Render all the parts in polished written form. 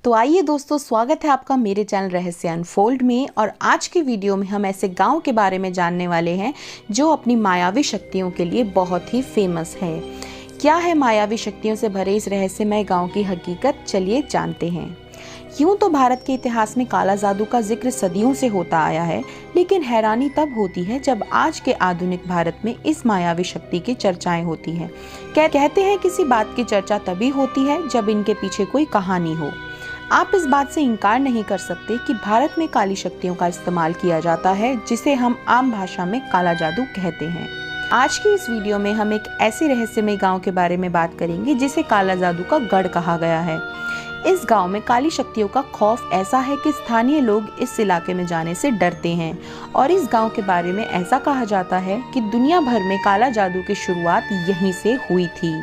तो आइए दोस्तों, स्वागत है आपका मेरे चैनल रहस्य अनफोल्ड में। और आज की वीडियो में हम ऐसे गांव के बारे में जानने वाले हैं जो अपनी मायावी शक्तियों के लिए बहुत ही फेमस है। क्या है मायावी शक्तियों से भरे इस रहस्यमय गांव की हकीकत, चलिए जानते हैं। यूं तो भारत के इतिहास में काला जादू का जिक्र सदियों से होता आया है, लेकिन हैरानी तब होती है जब आज के आधुनिक भारत में इस मायावी शक्ति की चर्चाएं होती हैं। कहते हैं किसी बात की चर्चा तभी होती है जब इनके पीछे कोई कहानी हो। आप इस बात से इनकार नहीं कर सकते कि भारत में काली शक्तियों का इस्तेमाल किया जाता है, जिसे हम आम भाषा में काला जादू कहते हैं। आज की इस वीडियो में हम एक ऐसे रहस्यमय गांव के बारे में बात करेंगे जिसे काला जादू का गढ़ कहा गया है। इस गांव में काली शक्तियों का खौफ ऐसा है कि स्थानीय लोग इस इलाके में जाने से डरते हैं। और इस गांव के बारे में ऐसा कहा जाता है कि दुनिया भर में काला जादू की शुरुआत यहीं से हुई थी।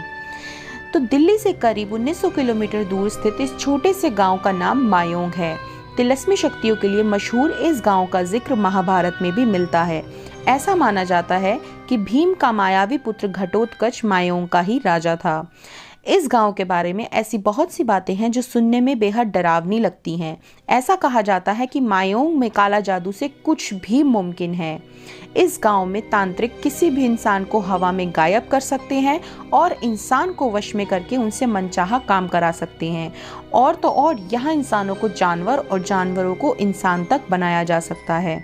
तो दिल्ली से करीब 1900 किलोमीटर दूर स्थित इस छोटे से गांव का नाम मायोंग है। तिलस्मी शक्तियों के लिए मशहूर इस गांव का जिक्र महाभारत में भी मिलता है। ऐसा माना जाता है कि भीम का मायावी पुत्र घटोत्कच मायोंग का ही राजा था। इस गांव के बारे में ऐसी बहुत सी बातें हैं जो सुनने में बेहद डरावनी लगती हैं। ऐसा कहा जाता है कि मायोंग में काला जादू से कुछ भी मुमकिन है। इस गांव में तांत्रिक किसी भी इंसान को हवा में गायब कर सकते हैं और इंसान को वश में करके उनसे मनचाहा काम करा सकते हैं। और तो और यहाँ इंसानों को जानवर और जानवरों को इंसान तक बनाया जा सकता है।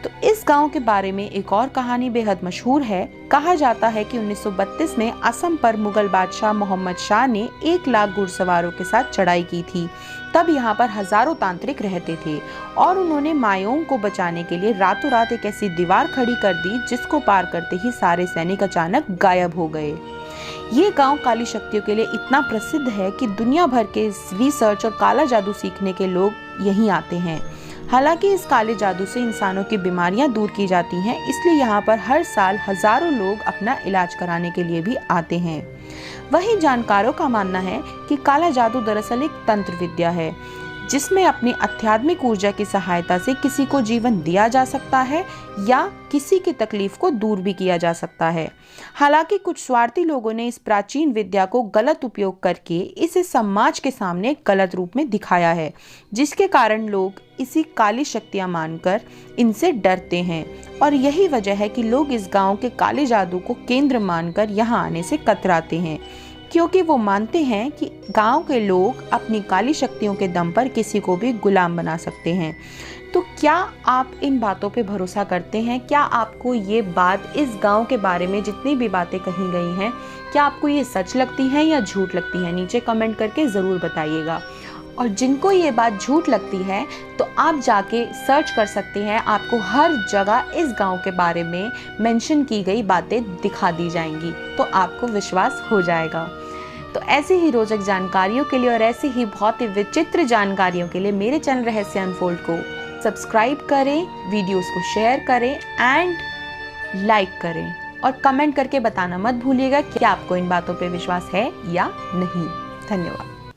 तो इस गांव के बारे में एक और कहानी बेहद मशहूर है। कहा जाता है कि 1932 में असम पर मुगल बादशाह मोहम्मद शाह ने 1 लाख घुड़सवारों के साथ चढ़ाई की थी। तब यहाँ पर हजारों तांत्रिक रहते थे और उन्होंने मायोंग को बचाने के लिए रातों रात एक ऐसी दीवार खड़ी कर दी जिसको पार करते ही सारे सैनिक अचानक गायब हो गए। ये गांव काली शक्तियों के लिए इतना प्रसिद्ध है कि दुनिया भर के रिसर्च और काला जादू सीखने के लोग यहीं आते हैं। हालांकि इस काले जादू से इंसानों की बीमारियां दूर की जाती हैं, इसलिए यहाँ पर हर साल हजारों लोग अपना इलाज कराने के लिए भी आते हैं। वहीं जानकारों का मानना है कि काला जादू दरअसल एक तंत्र विद्या है जिसमें अपनी आध्यात्मिक ऊर्जा की सहायता से किसी को जीवन दिया जा सकता है या किसी की तकलीफ को दूर भी किया जा सकता है। हालांकि कुछ स्वार्थी लोगों ने इस प्राचीन विद्या को गलत उपयोग करके इसे समाज के सामने गलत रूप में दिखाया है, जिसके कारण लोग इसी काली शक्तियां मानकर इनसे डरते हैं। और यही वजह है कि लोग इस गांव के काले जादू को केंद्र मानकर यहाँ आने से कतराते हैं, क्योंकि वो मानते हैं कि गांव के लोग अपनी काली शक्तियों के दम पर किसी को भी गुलाम बना सकते हैं। तो क्या आप इन बातों पे भरोसा करते हैं? क्या आपको ये बात, इस गांव के बारे में जितनी भी बातें कही गई हैं, क्या आपको ये सच लगती है या झूठ लगती है? नीचे कमेंट करके ज़रूर बताइएगा। और जिनको ये बात झूठ लगती है तो आप जाके सर्च कर सकते हैं, आपको हर जगह इस गांव के बारे में मेंशन की गई बातें दिखा दी जाएंगी, तो आपको विश्वास हो जाएगा। तो ऐसी ही रोचक जानकारियों के लिए और ऐसी ही बहुत ही विचित्र जानकारियों के लिए मेरे चैनल रहस्य अनफोल्ड को सब्सक्राइब करें, वीडियोस को शेयर करें एंड लाइक करें। और कमेंट करके बताना मत भूलिएगा कि आपको इन बातों पे विश्वास है या नहीं। धन्यवाद।